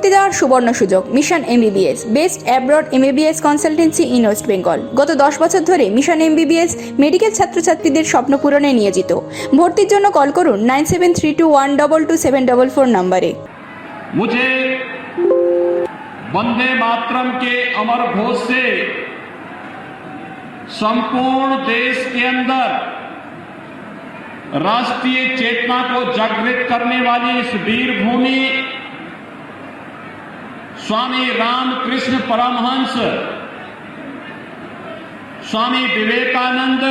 ভর্তি দেওয়ার সুবর্ণ সুযোগ। Mission MBBS, best abroad MBBS consultancy in West Bengal. গত 10 বছর ধরে মিশন এমবিবিএস মেডিকেল ছাত্রছাত্রীদের স্বপ্ন পূরণে নিয়োজিত। ভর্তির জন্য কল করুন 9732122744 নম্বরে। मुझे वंदे मातरम के अमर घोष से संपूर्ण देश के अंदर राष्ट्रीय चेतना को जागृत करने वाली इस वीर भूमि स्वामी रामकृष्ण परमहंस, स्वामी विवेकानंद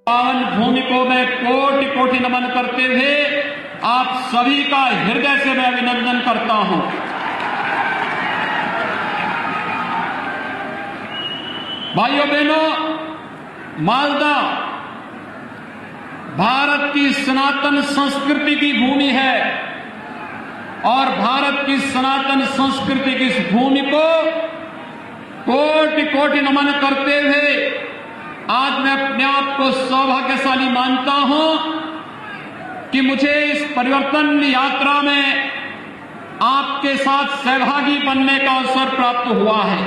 पावन भूमि को मैं कोटि कोटि नमन करते हुए आप सभी का हृदय से मैं अभिनंदन करता हूं। भाइयों बहनों, मालदा भारत की सनातन संस्कृति की भूमि है और भारत की सनातन संस्कृति की इस भूमि को कोटि कोटि नमन करते हुए आज मैं अपने आप को सौभाग्यशाली मानता हूं कि मुझे इस परिवर्तन यात्रा में आपके साथ सहभागी बनने का अवसर प्राप्त हुआ है।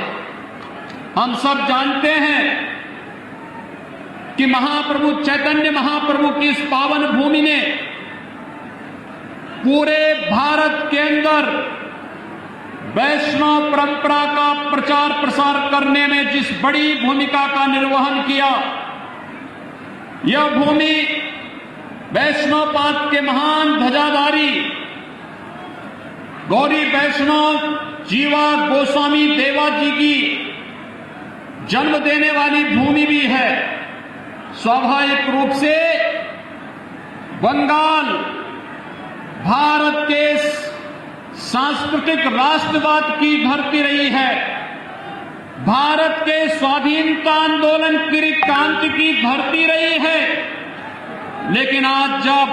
हम सब जानते हैं कि महाप्रभु चैतन्य महाप्रभु की इस पावन भूमि ने पूरे भारत के अंदर वैष्णव परंपरा का प्रचार प्रसार करने में जिस बड़ी भूमिका का निर्वहन किया, यह भूमि वैष्णव पात के महान ध्वजाधारी गौरी वैष्णव जीवा गोस्वामी देवा जी की जन्म देने वाली भूमि भी है। स्वाभाविक रूप से बंगाल भारत के सांस्कृतिक राष्ट्रवाद की धरती रही है, भारत के स्वाधीनता आंदोलन की क्रांति की धरती रही है। लेकिन आज जब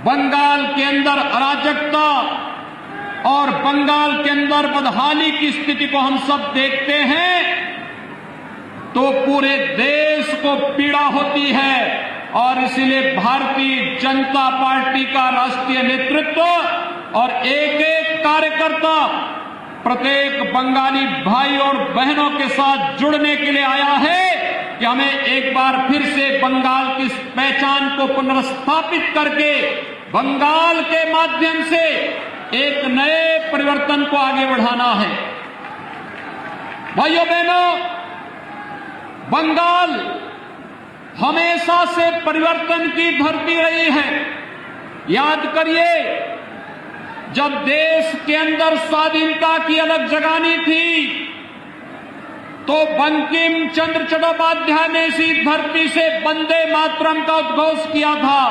बंगाल के अंदर अराजकता और बंगाल के अंदर बदहाली की स्थिति को हम सब देखते हैं तो पूरे देश को पीड़ा होती है और इसलिए भारतीय जनता पार्टी का राष्ट्रीय नेतृत्व और एक एक कार्यकर्ता प्रत्येक बंगाली भाई और बहनों के साथ जुड़ने के लिए आया है कि हमें एक बार फिर से बंगाल की पहचान को पुनर्स्थापित करके बंगाल के माध्यम से एक नए परिवर्तन को आगे बढ़ाना है। भाइयों बहनों, बंगाल हमेशा से परिवर्तन की धरती रही है। याद करिए, जब देश के अंदर स्वाधीनता की अलग जगानी थी तो बंकिम चंद्र चट्टोपाध्याय ने इसी धरती से वंदे मातरम का उद्घोष किया था।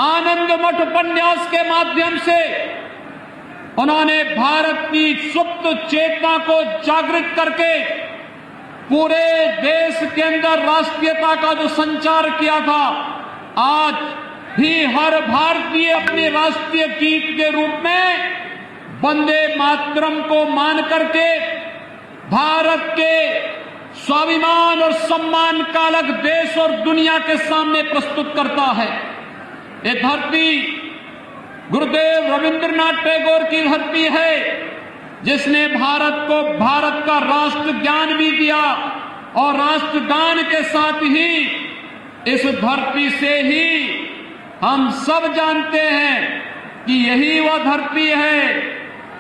आनंद मठ उपन्यास के माध्यम से उन्होंने भारत की सुप्त चेतना को जागृत करके पूरे देश के अंदर राष्ट्रीयता का जो संचार किया था, आज भी हर भारतीय अपने राष्ट्रीय गीत के रूप में वंदे मातरम को मान करके भारत के स्वाभिमान और सम्मान का अलग देश और दुनिया के सामने प्रस्तुत करता है। ये धरती गुरुदेव रविंद्रनाथ टैगोर की धरती है, जिसने भारत को भारत का राष्ट्र ज्ञान भी दिया और राष्ट्रगान के साथ ही इस धरती से ही हम सब जानते हैं कि यही वह धरती है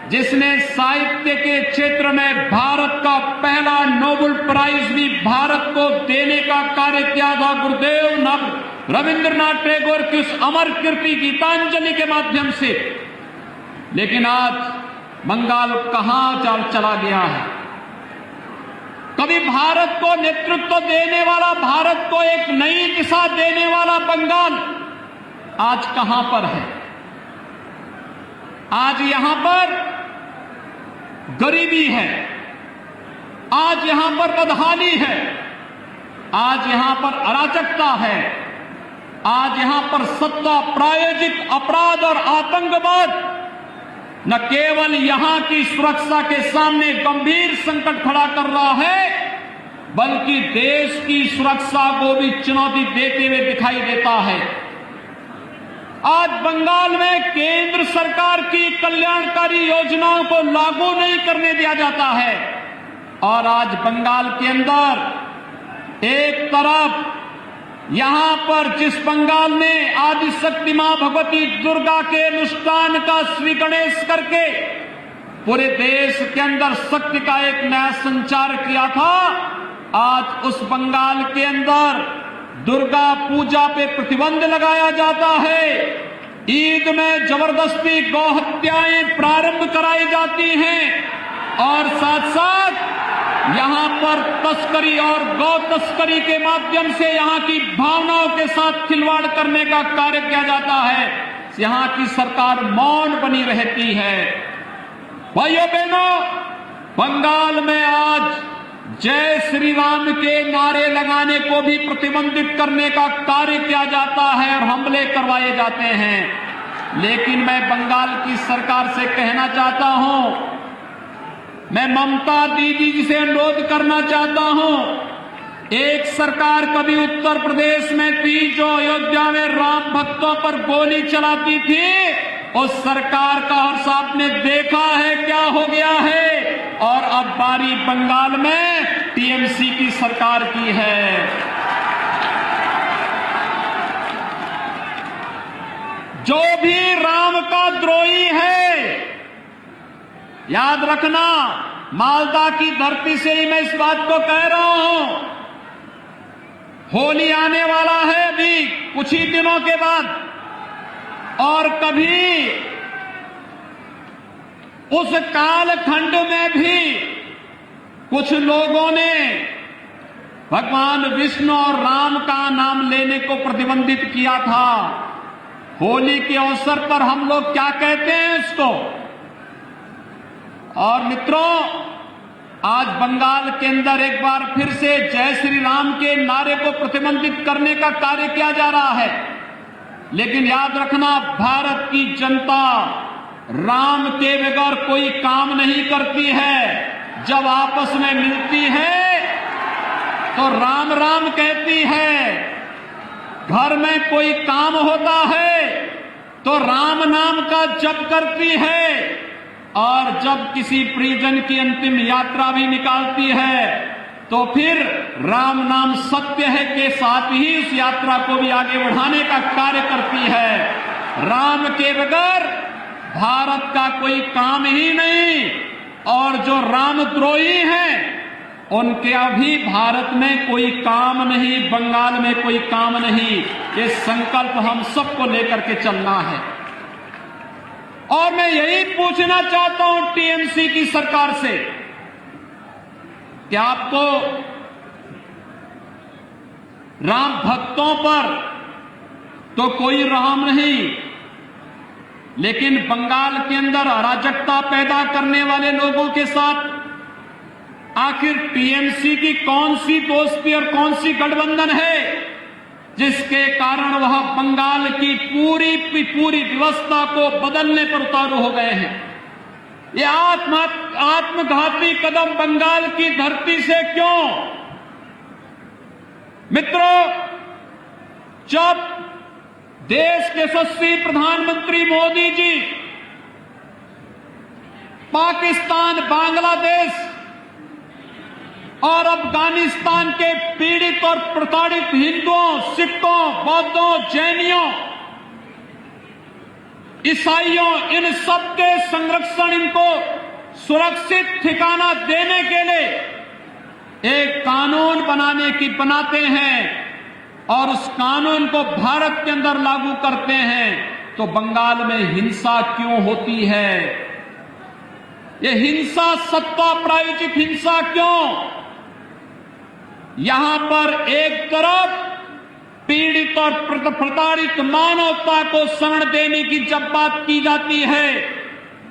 जिसने साहित्य के क्षेत्र में भारत का पहला नोबेल प्राइज भी भारत को देने का कार्य किया था, गुरुदेव रविंद्रनाथ टैगोर की उस अमर कीर्ति गीतांजलि के माध्यम से। लेकिन आज बंगाल कहां चला गया है? कभी भारत को नेतृत्व देने वाला, भारत को एक नई दिशा देने वाला बंगाल आज कहां पर है? आज यहां पर गरीबी है, आज यहां पर बदहाली है, आज यहां पर अराजकता है, आज यहां पर सत्ता प्रायोजित अपराध और आतंकवाद न केवल यहां की सुरक्षा के सामने गंभीर संकट खड़ा कर रहा है, बल्कि देश की सुरक्षा को भी चुनौती देते हुए दिखाई देता है। आज बंगाल में केंद्र सरकार की कल्याणकारी योजनाओं को लागू नहीं करने दिया जाता है। और आज बंगाल के अंदर एक तरफ यहां पर जिस बंगाल ने आदिशक्ति मां भगवती दुर्गा के अनुष्ठान का श्री गणेश करके पूरे देश के अंदर शक्ति का एक नया संचार किया था, आज उस बंगाल के अंदर दुर्गा पूजा पे प्रतिबंध लगाया जाता है। ईद में जबरदस्ती गौ हत्याएं प्रारंभ कराई जाती हैं और साथ साथ यहां पर तस्करी और गौ तस्करी के माध्यम से यहां की भावनाओं के साथ खिलवाड़ करने का कार्य किया जाता है। यहां की सरकार मौन बनी रहती है। भाइयों बहनों, बंगाल में आज जय श्री राम के नारे लगाने को भी प्रतिबंधित करने का कार्य किया जाता है और हमले करवाए जाते हैं। लेकिन मैं बंगाल की सरकार से कहना चाहता हूं, मैं ममता दीदी जी से अनुरोध करना चाहता हूं, एक सरकार कभी उत्तर प्रदेश में थी जो अयोध्या में राम भक्तों पर गोली चलाती थी। उस सरकार का और साहब ने देखा है क्या हो गया है। और अब बारी बंगाल में टीएमसी की सरकार की है। जो भी राम का द्रोही है, याद रखना, मालदा की धरती से ही मैं इस बात को कह रहा हूं, होली आने वाला है अभी कुछ ही दिनों के बाद, और कभी उस कालखंड में भी कुछ लोगों ने भगवान विष्णु और राम का नाम लेने को प्रतिबंधित किया था। होली के अवसर पर हम लोग क्या कहते हैं इसको। और मित्रों, आज बंगाल के अंदर एक बार फिर से जय श्री राम के नारे को प्रतिबंधित करने का कार्य किया जा रहा है। लेकिन याद रखना, भारत की जनता राम के बगैर कोई काम नहीं करती है। जब आपस में मिलती है तो राम राम कहती है, घर में कोई काम होता है तो राम नाम का जप करती है, और जब किसी परिजन की अंतिम यात्रा भी निकालती है तो फिर राम नाम सत्य है के साथ ही उस यात्रा को भी आगे बढ़ाने का कार्य करती है। राम के बगैर भारत का कोई काम ही नहीं। और जो रामद्रोही हैं उनके अभी भारत में कोई काम नहीं, बंगाल में कोई काम नहीं। ये संकल्प हम सबको लेकर के चलना है। और मैं यही पूछना चाहता हूं टीएमसी की सरकार से कि आपको राम भक्तों पर तो कोई रहम नहीं, लेकिन बंगाल के अंदर अराजकता पैदा करने वाले लोगों के साथ आखिर टीएमसी की कौन सी दोस्ती और कौन सी गठबंधन है जिसके कारण वह बंगाल की पूरी व्यवस्था को बदलने पर उतारू हो गए हैं। ये आत्मघाती कदम बंगाल की धरती से क्यों? मित्रों, जब देश के यशस्वी प्रधानमंत्री मोदी जी पाकिस्तान, बांग्लादेश और अफगानिस्तान के पीड़ित और प्रताड़ित हिंदुओं, सिखों, बौद्धों, जैनियों, ईसाइयों, इन सबके संरक्षण, इनको सुरक्षित ठिकाना देने के लिए एक कानून बनाते हैं और उस कानून को भारत के अंदर लागू करते हैं, तो बंगाल में हिंसा क्यों होती है? ये हिंसा सत्ता प्रायोजित हिंसा क्यों? यहां पर एक तरफ पीड़ित और प्रताड़ित मानवता को शरण देने की जब बात की जाती है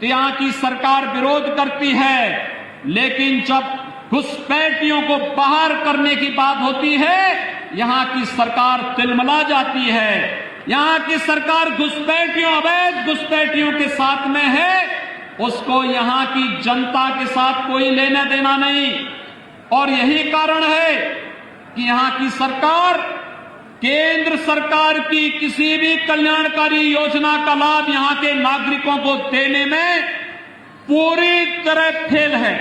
तो यहां की सरकार विरोध करती है, लेकिन जब घुसपैठियों को बाहर करने की बात होती है यहां की सरकार तिलमिला जाती है। यहां की सरकार घुसपैठियों, अवैध घुसपैठियों के साथ में है, उसको यहां की जनता के साथ कोई लेना देना नहीं। और यही कारण है कि यहां की सरकार केंद्र सरकार की किसी भी कल्याणकारी योजना का लाभ यहां के नागरिकों को देने में पूरी तरह फेल है।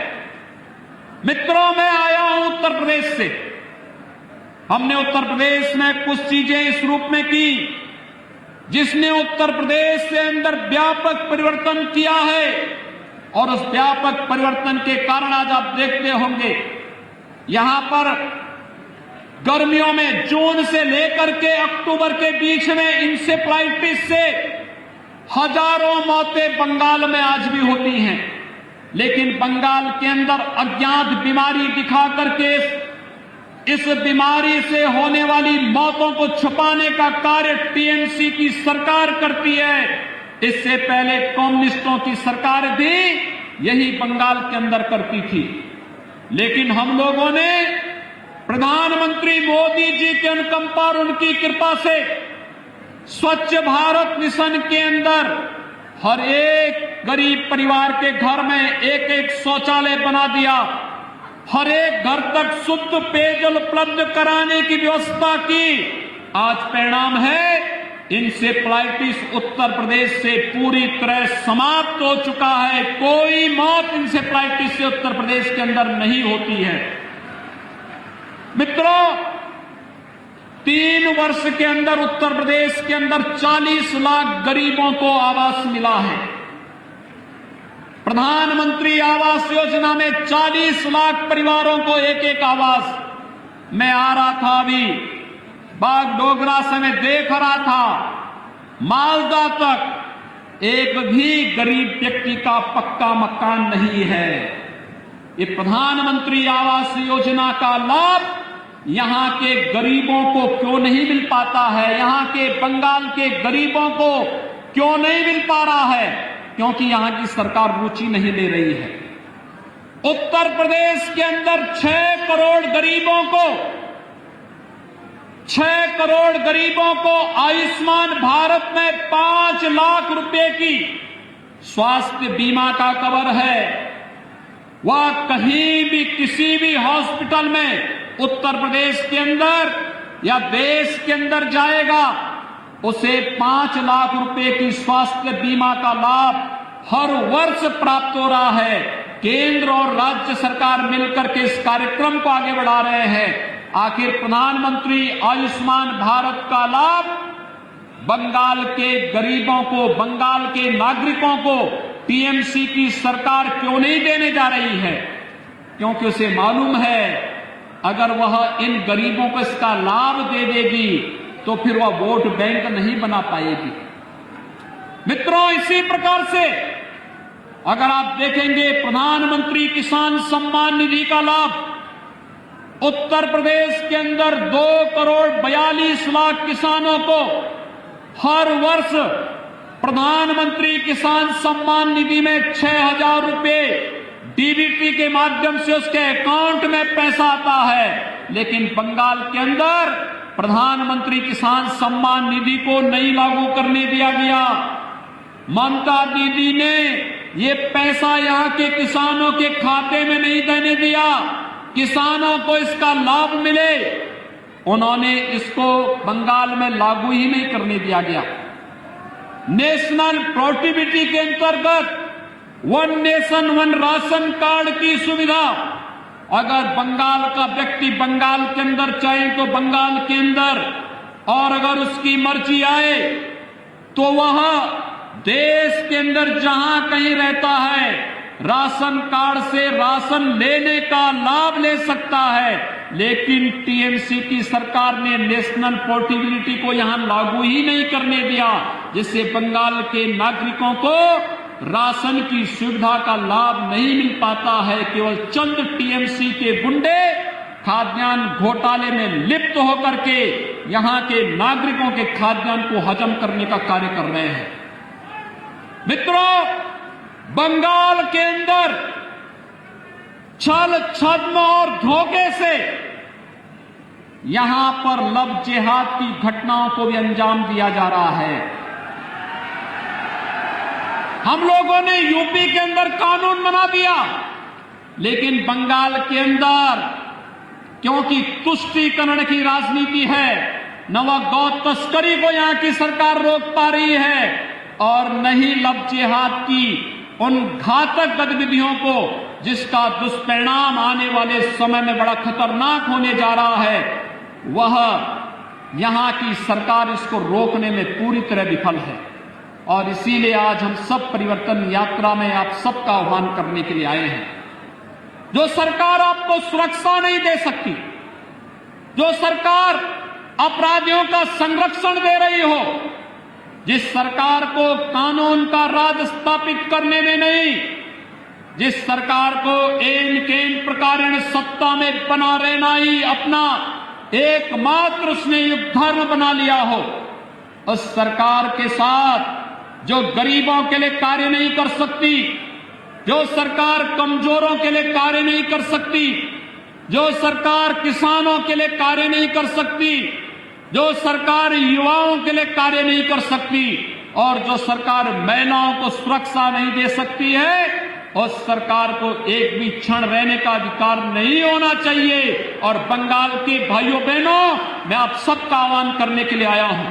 मित्रों, मैं आया हूं उत्तर प्रदेश से। हमने उत्तर प्रदेश में कुछ चीजें इस रूप में की जिसने उत्तर प्रदेश के अंदर व्यापक परिवर्तन किया है, और उस व्यापक परिवर्तन के कारण आज आप देखते होंगे यहां पर गर्मियों में जून से लेकर के अक्टूबर के बीच में इंसेफ्लाइटिस से हजारों मौतें बंगाल में आज भी होती हैं। लेकिन बंगाल के अंदर अज्ञात बीमारी दिखा करके इस बीमारी से होने वाली मौतों को छुपाने का कार्य टीएमसी की सरकार करती है। इससे पहले कम्युनिस्टों की सरकार भी यही बंगाल के अंदर करती थी। लेकिन हम लोगों ने प्रधानमंत्री मोदी जी के अनुकंपा और उनकी कृपा से स्वच्छ भारत मिशन के अंदर हर एक गरीब परिवार के घर में एक एक शौचालय बना दिया, हर एक घर तक शुद्ध पेयजल उपलब्ध कराने की व्यवस्था की। आज परिणाम है इंसेफ्लाइटिस उत्तर प्रदेश से पूरी तरह समाप्त हो चुका है। कोई मौत इंसेफ्लाइटिस से उत्तर प्रदेश के अंदर नहीं होती है। मित्रों, 3 वर्ष के अंदर उत्तर प्रदेश के अंदर 40 लाख गरीबों को आवास मिला है। प्रधानमंत्री आवास योजना में 40 लाख परिवारों को एक एक आवास। मैं आ रहा था अभी बागडोगरा से, मैं देख रहा था मालदा तक एक भी गरीब व्यक्ति का पक्का मकान नहीं है। ये प्रधानमंत्री आवास योजना का लाभ यहां के गरीबों को क्यों नहीं मिल पाता है? यहां के बंगाल के गरीबों को क्यों नहीं मिल पा रहा है? क्योंकि यहां की सरकार रुचि नहीं ले रही है। उत्तर प्रदेश के अंदर 6 करोड़ गरीबों को आयुष्मान भारत में 5 लाख रुपए की स्वास्थ्य बीमा का कवर है। वह कहीं भी किसी भी हॉस्पिटल में उत्तर प्रदेश के अंदर या देश के अंदर जाएगा, उसे 5 लाख रुपए की स्वास्थ्य बीमा का लाभ हर वर्ष प्राप्त हो रहा है। केंद्र और राज्य सरकार मिलकर के इस कार्यक्रम को आगे बढ़ा रहे हैं। आखिर प्रधानमंत्री आयुष्मान भारत का लाभ बंगाल के गरीबों को, बंगाल के नागरिकों को टीएमसी की सरकार क्यों नहीं देने जा रही है? क्योंकि उसे मालूम है अगर वह इन गरीबों को इसका लाभ दे देगी तो फिर वह वोट बैंक नहीं बना पाएगी। मित्रों, इसी प्रकार से अगर आप देखेंगे प्रधानमंत्री किसान सम्मान निधि का लाभ उत्तर प्रदेश के अंदर 2 करोड़ 42 लाख किसानों को हर वर्ष प्रधानमंत्री किसान सम्मान निधि में 6,000 रुपए डीबीटी के माध्यम से उसके अकाउंट में पैसा आता है। लेकिन बंगाल के अंदर प्रधानमंत्री किसान सम्मान निधि को नहीं लागू करने दिया गया। ममता दीदी ने ये पैसा यहां के किसानों के खाते में नहीं देने दिया, किसानों को इसका लाभ मिले, उन्होंने इसको बंगाल में लागू ही नहीं करने दिया गया। नेशनल पोर्टेबिलिटी के अंतर्गत 1 नेशन 1 राशन कार्ड की सुविधा अगर बंगाल का व्यक्ति बंगाल के अंदर चाहे तो बंगाल के अंदर, और अगर उसकी मर्जी आए तो वह देश के अंदर जहां कहीं रहता है राशन कार्ड से राशन लेने का लाभ ले सकता है। लेकिन टीएमसी की सरकार ने नेशनल पोर्टेबिलिटी को यहां लागू ही नहीं करने दिया, जिससे बंगाल के नागरिकों को राशन की सुविधा का लाभ नहीं मिल पाता है। केवल चंद टीएमसी के गुंडे खाद्यान्न घोटाले में लिप्त होकर के यहां के नागरिकों के खाद्यान्न को हजम करने का कार्य कर रहे हैं। मित्रों, बंगाल के अंदर छल छद्म और धोखे से यहां पर लव जिहाद की घटनाओं को भी अंजाम दिया जा रहा है। हम लोगों ने यूपी के अंदर कानून बना दिया, लेकिन बंगाल के अंदर क्योंकि तुष्टीकरण की राजनीति है, न वह गौ तस्करी को यहां की सरकार रोक पा रही है और न ही लव जिहाद की उन घातक गतिविधियों को जिसका दुष्परिणाम आने वाले समय में बड़ा खतरनाक होने जा रहा है, वह यहां की सरकार इसको रोकने में पूरी तरह विफल है। और इसीलिए आज हम सब परिवर्तन यात्रा में आप सबका आह्वान करने के लिए आए हैं। जो सरकार आपको सुरक्षा नहीं दे सकती, जो सरकार अपराधियों का संरक्षण दे रही हो, जिस सरकार को कानून का राज स्थापित करने में नहीं, जिस सरकार को एन केन प्रकारेण सत्ता में बना रहना ही अपना एकमात्र उसने युग धर्म बना लिया हो, उस सरकार के साथ जो गरीबों के लिए कार्य नहीं कर सकती, जो सरकार कमजोरों के लिए कार्य नहीं कर सकती, जो सरकार किसानों के लिए कार्य नहीं कर सकती, जो सरकार युवाओं के लिए कार्य नहीं कर सकती और जो सरकार महिलाओं को सुरक्षा नहीं दे सकती है, उस सरकार को एक भी क्षण रहने का अधिकार नहीं होना चाहिए। और बंगाल के भाइयों बहनों, मैं आप सबका आह्वान करने के लिए आया हूं।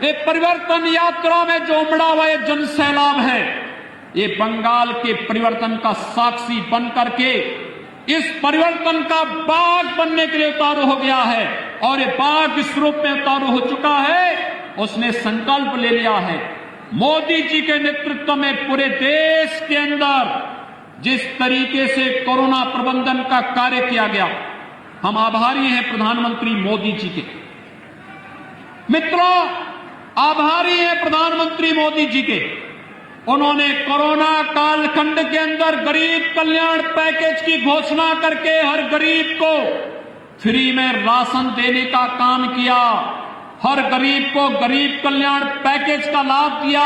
ये परिवर्तन यात्रा में जो उमड़ा हुआ जन सैलाब है, ये बंगाल के परिवर्तन का साक्षी बन करके इस परिवर्तन का बाग बनने के लिए उतारू हो गया है। और ये बाग इस रूप में उतारू हो चुका है, उसने संकल्प ले लिया है। मोदी जी के नेतृत्व में पूरे देश के अंदर जिस तरीके से कोरोना प्रबंधन का कार्य किया गया, हम आभारी हैं प्रधानमंत्री मोदी जी के। मित्रों, आभारी हैं प्रधानमंत्री मोदी जी के। उन्होंने कोरोना कालखंड के अंदर गरीब कल्याण पैकेज की घोषणा करके हर गरीब को फ्री में राशन देने का काम किया, हर गरीब को गरीब कल्याण पैकेज का लाभ दिया,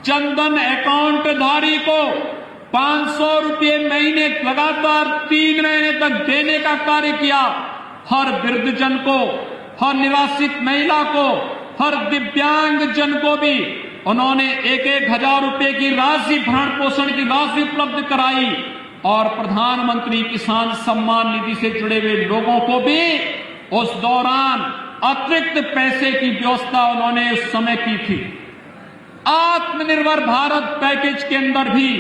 जनधन अकाउंट धारी को 500 रुपये महीने लगातार 3 महीने तक देने का कार्य किया, हर वृद्धजन को, हर निवासित महिला को, हर दिव्यांग जन को भी उन्होंने 1-1 हजार रुपए की राशि, भरण पोषण की राशि उपलब्ध कराई। और प्रधानमंत्री किसान सम्मान निधि से जुड़े हुए लोगों को भी उस दौरान अतिरिक्त पैसे की व्यवस्था उन्होंने उस समय की थी। आत्मनिर्भर भारत पैकेज के अंदर भी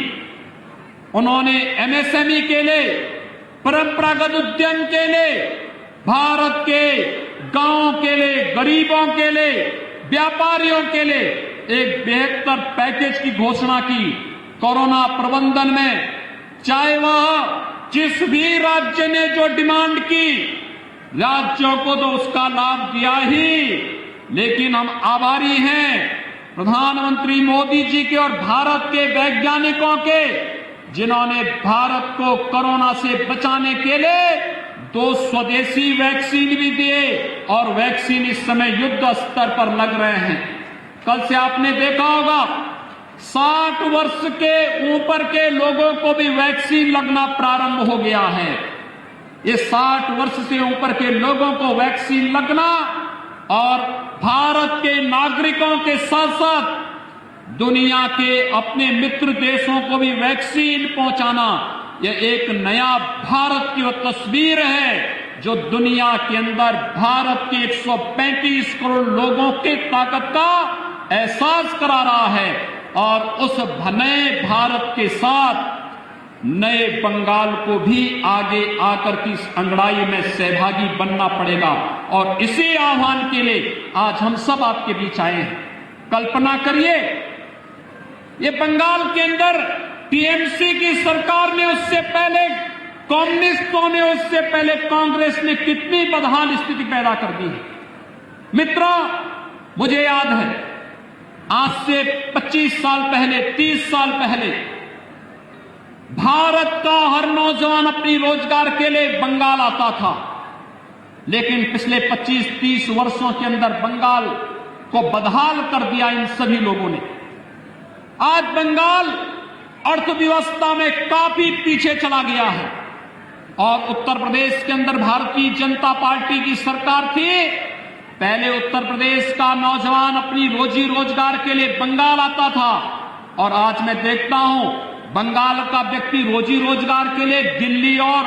उन्होंने एमएसएमई के लिए, परंपरागत उद्यम के लिए, भारत के गांवों के लिए, गरीबों के लिए, व्यापारियों के लिए एक बेहतर पैकेज की घोषणा की। कोरोना प्रबंधन में चाहे वह जिस भी राज्य ने जो डिमांड की, राज्यों को तो उसका लाभ दिया ही, लेकिन हम आभारी हैं प्रधानमंत्री मोदी जी के और भारत के वैज्ञानिकों के, जिन्होंने भारत को कोरोना से बचाने के लिए 2 स्वदेशी वैक्सीन भी दिए और वैक्सीन इस समय युद्ध स्तर पर लग रहे हैं। कल से आपने देखा होगा 60 वर्ष के ऊपर के लोगों को भी वैक्सीन लगना प्रारंभ हो गया है। ये 60 वर्ष से ऊपर के लोगों को वैक्सीन लगना और भारत के नागरिकों के साथ साथ दुनिया के अपने मित्र देशों को भी वैक्सीन पहुंचाना, यह एक नया भारत की वो तस्वीर है जो दुनिया के अंदर भारत के 135 करोड़ लोगों की ताकत का एहसास करा रहा है। और उस नए भारत के साथ नए बंगाल को भी आगे आकर की इस अंगड़ाई में सहभागी बनना पड़ेगा। और इसी आह्वान के लिए आज हम सब आपके बीच आए हैं। कल्पना करिए, ये बंगाल के अंदर टीएमसी की सरकार ने, उससे पहले कम्युनिस्टों ने, उससे पहले कांग्रेस ने कितनी बदहाल स्थिति पैदा कर दी है। मित्रों, मुझे याद है आज से 25 साल पहले, 30 साल पहले भारत का हर नौजवान अपनी रोजगार के लिए बंगाल आता था, लेकिन पिछले 25-30 वर्षों के अंदर बंगाल को बदहाल कर दिया इन सभी लोगों ने। आज बंगाल अर्थव्यवस्था में काफी पीछे चला गया है और उत्तर प्रदेश के अंदर भारतीय जनता पार्टी की सरकार थी। पहले उत्तर प्रदेश का नौजवान अपनी रोजी रोजगार के लिए बंगाल आता था और आज मैं देखता हूं बंगाल का व्यक्ति रोजी रोजगार के लिए दिल्ली और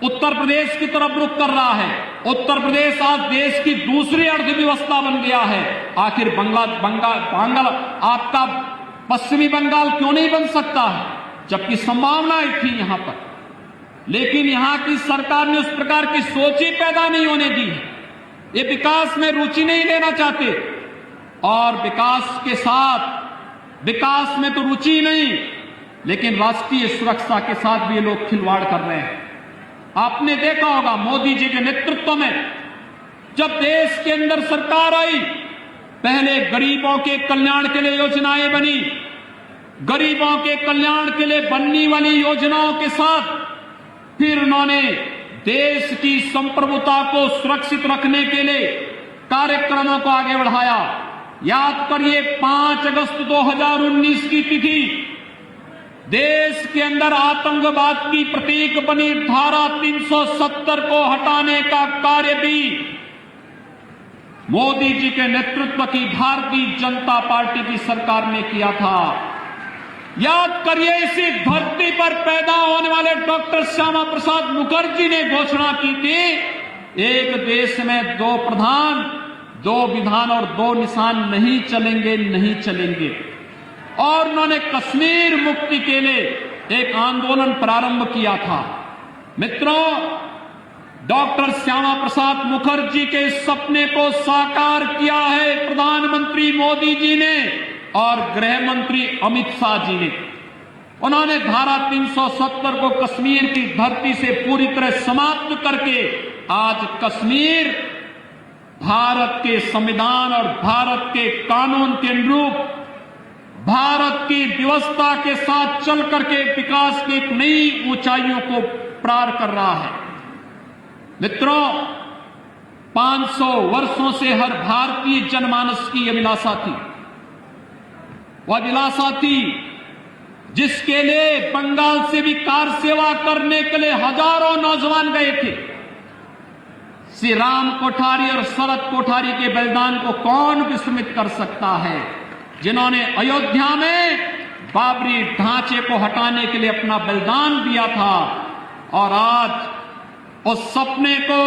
उत्तर प्रदेश की तरफ रुख कर रहा है। उत्तर प्रदेश आज देश की दूसरी अर्थव्यवस्था बन गया है। आखिर बंगाल आपका पश्चिमी बंगाल क्यों नहीं बन सकता है, जबकि संभावनाएं थी यहां पर। लेकिन यहां की सरकार ने उस प्रकार की सोच ही पैदा नहीं होने दी है। ये विकास में रुचि नहीं लेना चाहते, और विकास में तो रुचि नहीं, लेकिन राष्ट्रीय सुरक्षा के साथ भी ये लोग खिलवाड़ कर रहे हैं। आपने देखा होगा मोदी जी के नेतृत्व में जब देश के अंदर सरकार आई, पहले गरीबों के कल्याण के लिए योजनाएं बनी। गरीबों के कल्याण के लिए बनने वाली योजनाओं के साथ फिर उन्होंने देश की संप्रभुता को सुरक्षित रखने के लिए कार्यक्रमों को आगे बढ़ाया। याद करिए 5 अगस्त 2019 की तिथि, देश के अंदर आतंकवाद की प्रतीक बनी धारा 370 को हटाने का कार्य भी मोदी जी के नेतृत्व की भारतीय जनता पार्टी की सरकार ने किया था। याद करिए इसी धरती पर पैदा होने वाले डॉक्टर श्यामा प्रसाद मुखर्जी ने घोषणा की थी, एक देश में 2 प्रधान, 2 विधान और 2 निशान नहीं चलेंगे। और उन्होंने कश्मीर मुक्ति के लिए एक आंदोलन प्रारंभ किया था। मित्रों, डॉक्टर श्यामा प्रसाद मुखर्जी के सपने को साकार किया है प्रधानमंत्री मोदी जी ने और गृह मंत्री अमित शाह जी ने। उन्होंने धारा 370 को कश्मीर की धरती से पूरी तरह समाप्त करके आज कश्मीर भारत के संविधान और भारत के कानून के अनुरूप भारत की व्यवस्था के साथ चल करके विकास की एक नई ऊंचाइयों को पार कर रहा है। मित्रों, 500 वर्षों से हर भारतीय जनमानस की अभिलाषा थी। वह अभिलाषा थी जिसके लिए बंगाल से भी कार सेवा करने के लिए हजारों नौजवान गए थे। श्री राम कोठारी और शरद कोठारी के बलिदान को कौन विस्मृत कर सकता है, जिन्होंने अयोध्या में बाबरी ढांचे को हटाने के लिए अपना बलिदान दिया था। और आज उस सपने को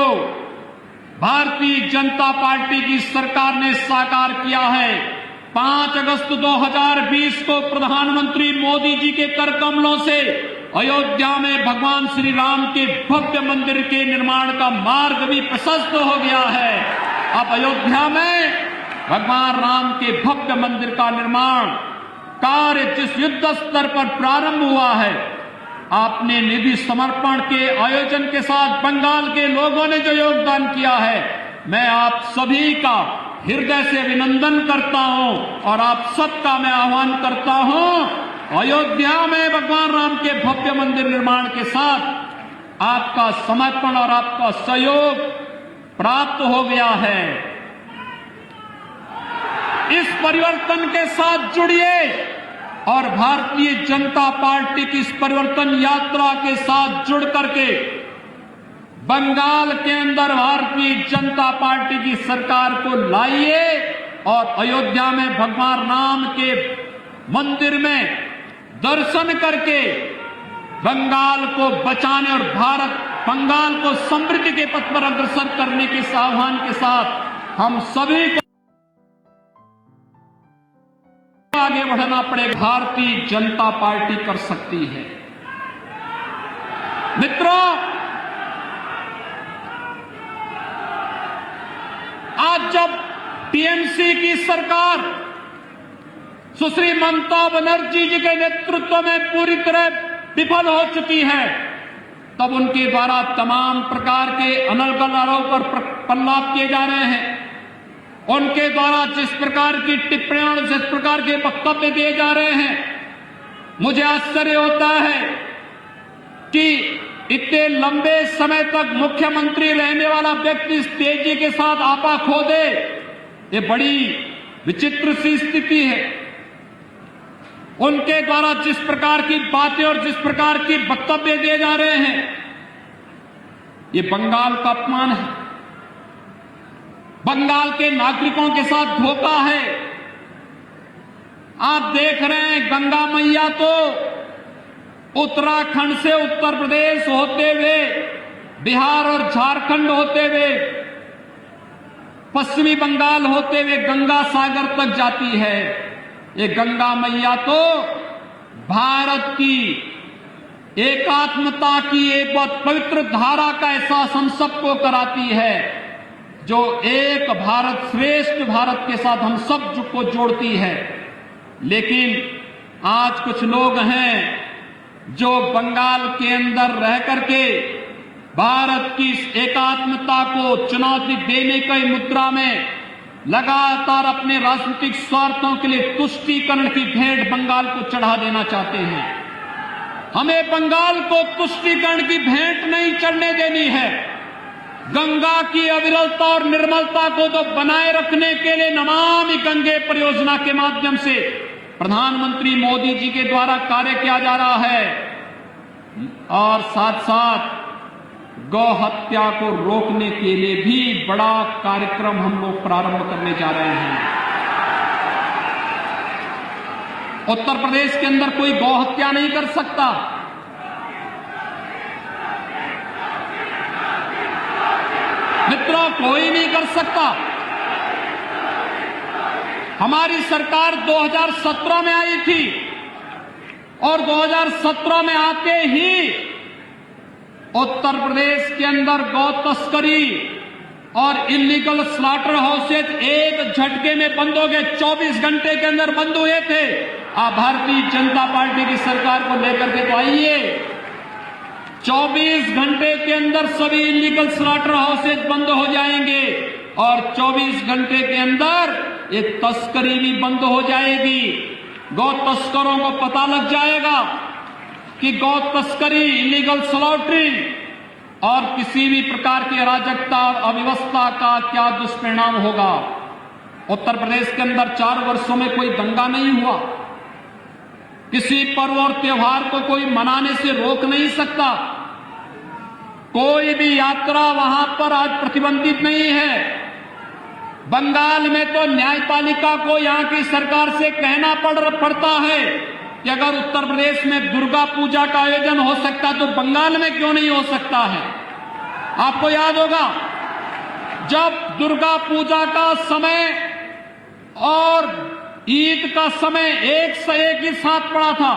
भारतीय जनता पार्टी की सरकार ने साकार किया है। 5 अगस्त 2020 को प्रधानमंत्री मोदी जी के कर कमलों से अयोध्या में भगवान श्री राम के भव्य मंदिर के निर्माण का मार्ग भी प्रशस्त हो गया है। अब अयोध्या में भगवान राम के भव्य मंदिर का निर्माण कार्य जिस युद्ध स्तर पर प्रारंभ हुआ है, आपने निधि समर्पण के आयोजन के साथ बंगाल के लोगों ने जो योगदान किया है, मैं आप सभी का हृदय से अभिनंदन करता हूं और आप सबका मैं आह्वान करता हूं, अयोध्या में भगवान राम के भव्य मंदिर निर्माण के साथ आपका समर्पण और आपका सहयोग प्राप्त हो गया है। इस परिवर्तन के साथ जुड़िए और भारतीय जनता पार्टी की इस परिवर्तन यात्रा के साथ जुड़ करके बंगाल के अंदर भारतीय जनता पार्टी की सरकार को लाइए और अयोध्या में भगवान राम के मंदिर में दर्शन करके बंगाल को बचाने और बंगाल को समृद्धि के पथ पर अग्रसर करने के आह्वान के साथ हम सभी को आगे बढ़ना पड़ेगा। भारतीय जनता पार्टी कर सकती है। मित्रों, आज जब टीएमसी की सरकार सुश्री ममता बनर्जी जी के नेतृत्व में पूरी तरह विफल हो चुकी है, तब उनके द्वारा तमाम प्रकार के अनर्गल आरोप पर प्रलाप किए जा रहे हैं। उनके द्वारा जिस प्रकार की टिप्पणियां और जिस प्रकार के वक्तव्य दिए जा रहे हैं, मुझे आश्चर्य होता है कि इतने लंबे समय तक मुख्यमंत्री रहने वाला व्यक्ति इस तेजी के साथ आपा खो दे, ये बड़ी विचित्र सी स्थिति है। उनके द्वारा जिस प्रकार की बातें और जिस प्रकार की वक्तव्य दिए जा रहे हैं, ये बंगाल का अपमान है, बंगाल के नागरिकों के साथ धोखा है। आप देख रहे हैं गंगा मैया तो उत्तराखंड से उत्तर प्रदेश होते हुए बिहार और झारखंड होते हुए, पश्चिमी बंगाल होते हुए गंगा सागर तक जाती है। ये गंगा मैया तो भारत की एकात्मता की एक बहुत पवित्र धारा का एहसास हम सबको कराती है, जो एक भारत श्रेष्ठ भारत के साथ हम सब को जोड़ती है। लेकिन आज कुछ लोग हैं जो बंगाल के अंदर रह करके भारत की इस एकात्मता को चुनौती देने की मुद्रा में लगातार अपने राजनीतिक स्वार्थों के लिए तुष्टीकरण की भेंट बंगाल को चढ़ा देना चाहते हैं। हमें बंगाल को तुष्टीकरण की भेंट नहीं चढ़ने देनी है। गंगा की अविरलता और निर्मलता को तो बनाए रखने के लिए नमामि गंगे परियोजना के माध्यम से प्रधानमंत्री मोदी जी के द्वारा कार्य किया जा रहा है, और साथ साथ गौ हत्या को रोकने के लिए भी बड़ा कार्यक्रम हम लोग प्रारंभ करने जा रहे हैं। उत्तर प्रदेश के अंदर कोई गौ हत्या नहीं कर सकता। मित्रों, कोई नहीं कर सकता। हमारी सरकार 2017 में आई थी और 2017 में आते ही उत्तर प्रदेश के अंदर गौ तस्करी और इलीगल स्लॉटर हाउसेज एक झटके में बंद हो गए। 24 घंटे के अंदर बंद हुए थे। आप भारतीय जनता पार्टी की सरकार को लेकर के तो आइए, 24 घंटे के अंदर सभी इलीगल स्लॉटर हाउसेज बंद हो जाएंगे और 24 घंटे के अंदर ये तस्करी भी बंद हो जाएगी। गौ तस्करों को पता लग जाएगा कि गौ तस्करी, इलीगल स्लॉटरिंग और किसी भी प्रकार की अराजकता और अव्यवस्था का क्या दुष्परिणाम होगा। उत्तर प्रदेश के अंदर 4 वर्षों में कोई दंगा नहीं हुआ। किसी पर्व और त्योहार को कोई मनाने से रोक नहीं सकता। कोई भी यात्रा वहां पर आज प्रतिबंधित नहीं है। बंगाल में तो न्यायपालिका को यहां की सरकार से कहना पड़ता है कि अगर उत्तर प्रदेश में दुर्गा पूजा का आयोजन हो सकता तो बंगाल में क्यों नहीं हो सकता है। आपको याद होगा, जब दुर्गा पूजा का समय और ईद का समय एक से एक ही साथ पड़ा था,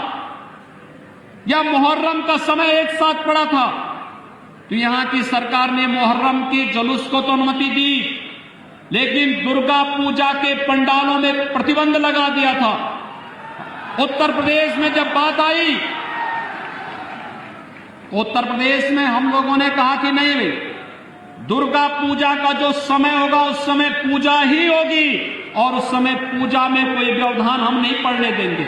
या मुहर्रम का समय एक साथ पड़ा था, तो यहां की सरकार ने मुहर्रम के जुलूस को तो अनुमति दी, लेकिन दुर्गा पूजा के पंडालों में प्रतिबंध लगा दिया था। उत्तर प्रदेश में जब बात आई, उत्तर प्रदेश में हम लोगों ने कहा कि नहीं भाई, दुर्गा पूजा का जो समय होगा उस समय पूजा ही होगी और उस समय पूजा में कोई व्यवधान हम नहीं पड़ने देंगे।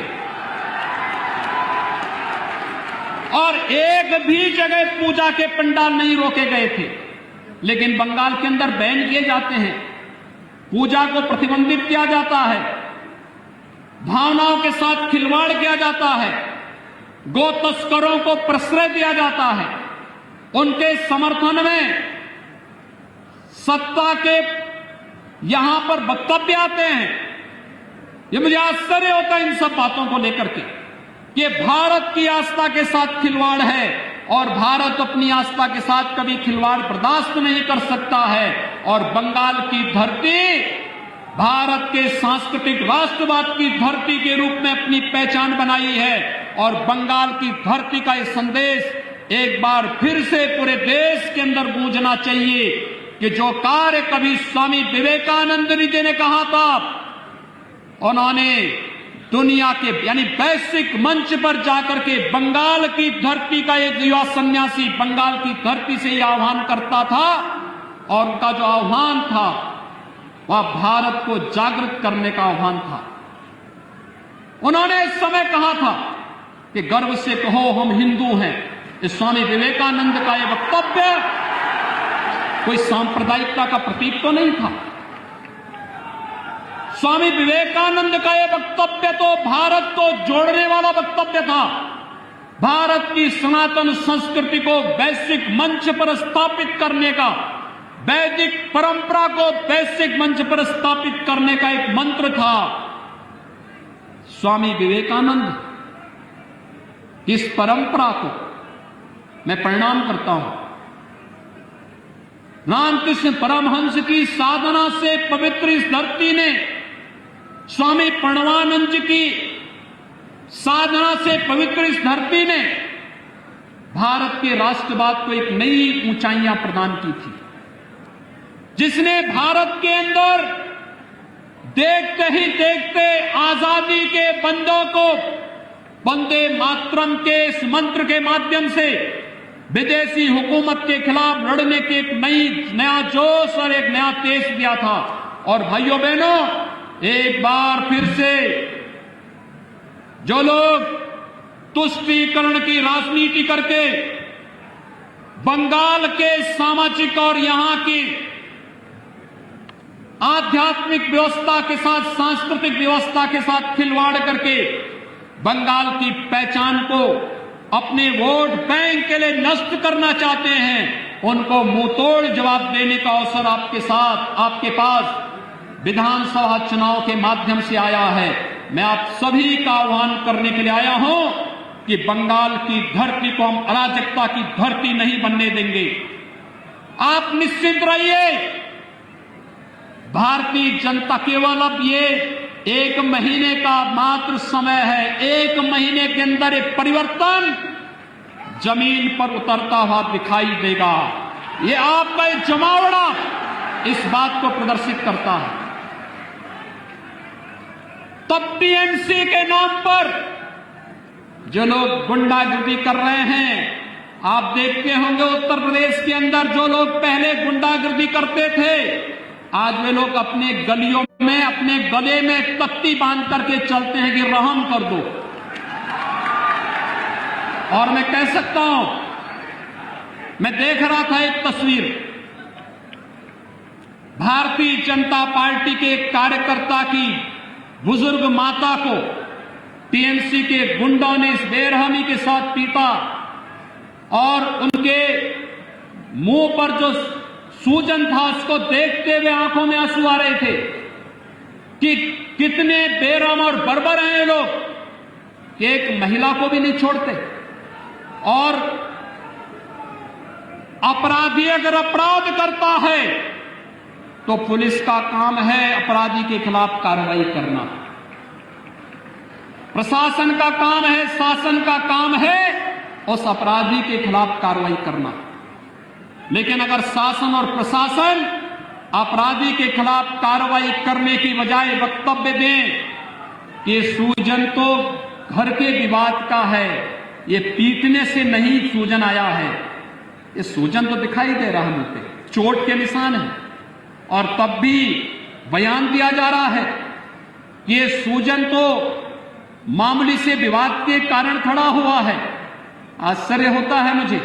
और एक भी जगह पूजा के पंडाल नहीं रोके गए थे। लेकिन बंगाल के अंदर बैन किए जाते हैं, पूजा को प्रतिबंधित किया जाता है, भावनाओं के साथ खिलवाड़ किया जाता है, गौ तस्करों को प्रश्रय दिया जाता है, उनके समर्थन में सत्ता के यहां पर वक्तव्य आते हैं। ये मुझे आश्चर्य होता है इन सब बातों को लेकर के। ये भारत की आस्था के साथ खिलवाड़ है और भारत अपनी आस्था के साथ कभी खिलवाड़ बर्दाश्त नहीं कर सकता है। और बंगाल की धरती भारत के सांस्कृतिक राष्ट्रवाद की धरती के रूप में अपनी पहचान बनाई है और बंगाल की धरती का ये संदेश एक बार फिर से पूरे देश के अंदर गूंजना चाहिए कि जो कार्य कभी स्वामी विवेकानंद जी ने कहा था, उन्होंने दुनिया के यानी वैश्विक मंच पर जाकर के बंगाल की धरती का एक युवा सन्यासी बंगाल की धरती से यह आह्वान करता था और उनका जो आह्वान था वह भारत को जागृत करने का आह्वान था। उन्होंने इस समय कहा था कि गर्व से कहो हम हिंदू हैं। इस स्वामी विवेकानंद का यह वक्तव्य कोई सांप्रदायिकता का प्रतीक तो नहीं था। स्वामी विवेकानंद का यह वक्तव्य तो भारत को जोड़ने वाला वक्तव्य था। भारत की सनातन संस्कृति को वैश्विक मंच पर स्थापित करने का, वैदिक परंपरा को वैश्विक मंच पर स्थापित करने का एक मंत्र था। स्वामी विवेकानंद इस परंपरा को मैं प्रणाम करता हूं। रामकृष्ण परमहंस की साधना से पवित्र इस धरती ने, स्वामी प्रणवानंद जी की साधना से पवित्र इस धरती ने भारत के राष्ट्रवाद को एक नई ऊंचाइयां प्रदान की थी, जिसने भारत के अंदर देखते ही देखते आजादी के बंदों को वंदे मातरम के इस मंत्र के माध्यम से विदेशी हुकूमत के खिलाफ लड़ने की एक नया जोश और एक नया तेज दिया था। और भाइयों बहनों, एक बार फिर से जो लोग तुष्टीकरण की राजनीति करके बंगाल के सामाजिक और यहां की आध्यात्मिक व्यवस्था के साथ, सांस्कृतिक व्यवस्था के साथ खिलवाड़ करके बंगाल की पहचान को अपने वोट बैंक के लिए नष्ट करना चाहते हैं, उनको मुंहतोड़ जवाब देने का अवसर आपके पास विधानसभा चुनाव के माध्यम से आया है। मैं आप सभी का आह्वान करने के लिए आया हूं कि बंगाल की धरती को हम अराजकता की धरती नहीं बनने देंगे। आप निश्चित रहिए, भारतीय जनता केवल अब ये 1 महीने का मात्र समय है, 1 महीने के अंदर एक परिवर्तन जमीन पर उतरता हुआ दिखाई देगा। ये आपका एक जमावड़ा इस बात को प्रदर्शित करता है। तब टीएमसी के नाम पर जो लोग गुंडागिर्दी कर रहे हैं, आप देखते होंगे उत्तर प्रदेश के अंदर जो लोग पहले गुंडागिर्दी करते थे, आज वे लोग अपने गलियों में अपने गले में तख्ती बांध करके चलते हैं कि रहम कर दो। और मैं कह सकता हूं, मैं देख रहा था एक तस्वीर, भारतीय जनता पार्टी के एक कार्यकर्ता की बुजुर्ग माता को टीएमसी के गुंडों ने इस बेरहमी के साथ पीटा और उनके मुंह पर जो सूजन था उसको देखते हुए आंखों में आंसू आ रहे थे कि कितने बेरहम और बर्बर हैं ये लोग कि एक महिला को भी नहीं छोड़ते। और अपराधी अगर अपराध करता है तो पुलिस का काम है अपराधी के खिलाफ कार्रवाई करना, प्रशासन का काम है, शासन का काम है उस अपराधी के खिलाफ कार्रवाई करना। लेकिन अगर शासन और प्रशासन अपराधी के खिलाफ कार्रवाई करने की बजाय वक्तव्य दें कि सूजन तो घर के विवाद का है, ये पीटने से नहीं सूजन आया है, ये सूजन तो दिखाई दे रहा है मुझे, चोट के निशान है, और तब भी बयान दिया जा रहा है कि ये सूजन तो मामूली से विवाद के कारण खड़ा हुआ है। आश्चर्य होता है मुझे,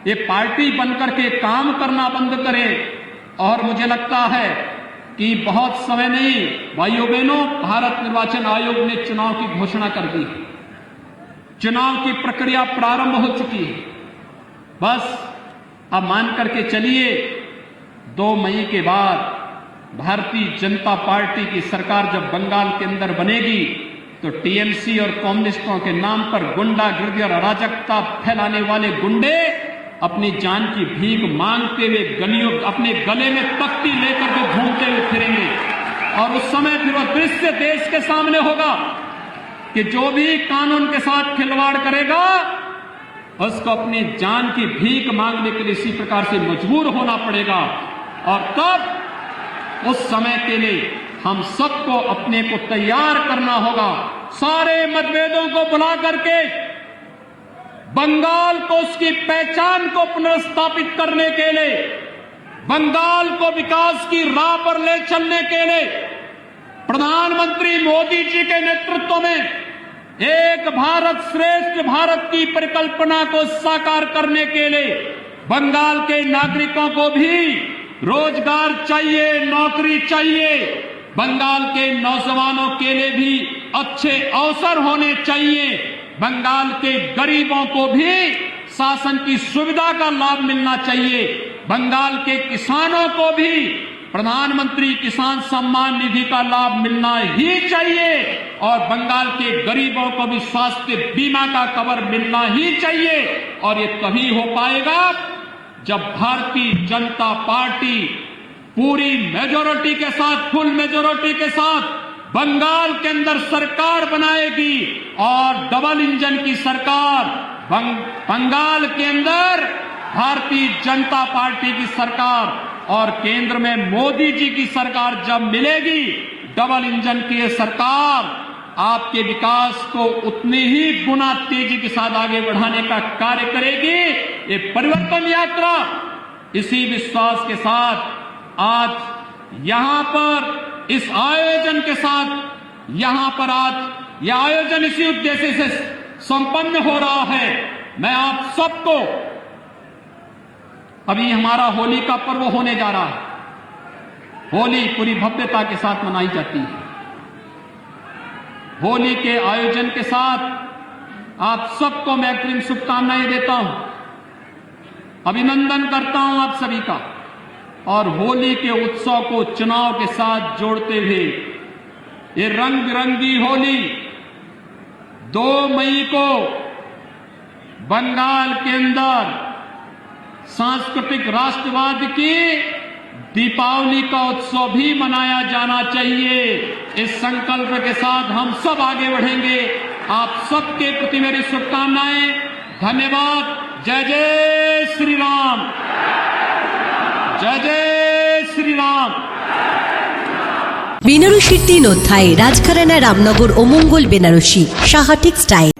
ये पार्टी बनकर के काम करना बंद करे। और मुझे लगता है कि बहुत समय नहीं, भाइयों बहनों, भारत निर्वाचन आयोग ने चुनाव की घोषणा कर दी, चुनाव की प्रक्रिया प्रारंभ हो चुकी है। बस अब मान करके चलिए 2 मई के बाद भारतीय जनता पार्टी की सरकार जब बंगाल के अंदर बनेगी तो टीएमसी और कम्युनिस्टों के नाम पर गुंडागिर्दी और अराजकता फैलाने वाले गुंडे अपनी जान की भीख मांगते हुए गलियों, अपने गले में तख्ती लेकर के घूमते हुए फिरेंगे। और उस समय फिर वो दृश्य देश के सामने होगा कि जो भी कानून के साथ खिलवाड़ करेगा उसको अपनी जान की भीख मांगने के लिए इसी प्रकार से मजबूर होना पड़ेगा। और तब उस समय के लिए हम सबको अपने को तैयार करना होगा, सारे मतभेदों को भुला करके बंगाल को उसकी पहचान को पुनर्स्थापित करने के लिए, बंगाल को विकास की राह पर ले चलने के लिए प्रधानमंत्री मोदी जी के नेतृत्व में एक भारत श्रेष्ठ भारत की परिकल्पना को साकार करने के लिए बंगाल के नागरिकों को भी रोजगार चाहिए, नौकरी चाहिए, बंगाल के नौजवानों के लिए भी अच्छे अवसर होने चाहिए, बंगाल के गरीबों को भी शासन की सुविधा का लाभ मिलना चाहिए, बंगाल के किसानों को भी प्रधानमंत्री किसान सम्मान निधि का लाभ मिलना ही चाहिए, और बंगाल के गरीबों को भी स्वास्थ्य बीमा का कवर मिलना ही चाहिए। और ये तभी हो पाएगा जब भारतीय जनता पार्टी पूरी मेजोरिटी के साथ, फुल मेजोरिटी के साथ बंगाल के अंदर सरकार बनाएगी और डबल इंजन की सरकार बंगाल के अंदर भारतीय जनता पार्टी की सरकार और केंद्र में मोदी जी की सरकार जब मिलेगी, डबल इंजन की ये सरकार आपके विकास को उतनी ही गुना तेजी के साथ आगे बढ़ाने का कार्य करेगी। ये परिवर्तन यात्रा, इसी विश्वास के साथ आज यहां पर इस आयोजन के साथ यहां पर आज यह आयोजन इसी उद्देश्य से संपन्न हो रहा है। मैं आप सबको, अभी हमारा होली का पर्व होने जा रहा है, होली पूरी भव्यता के साथ मनाई जाती है। होली के आयोजन के साथ आप सबको मैं अग्रिम शुभकामनाएं देता हूं, अभिनंदन करता हूं आप सभी का, और होली के उत्सव को चुनाव के साथ जोड़ते हुए ये रंग बिरंगी होली 2 मई को बंगाल के अंदर सांस्कृतिक राष्ट्रवाद की दीपावली का उत्सव भी मनाया जाना चाहिए। इस संकल्प के साथ हम सब आगे बढ़ेंगे। आप सबके प्रति मेरी शुभकामनाएं। धन्यवाद। जय जय श्री राम, जय जय श्री राम। বেনারসির 3 অধ্যায়, রাজঘরানা, রামনগর ও মঙ্গল বেনারসি, সাহা টেক্সটাইল।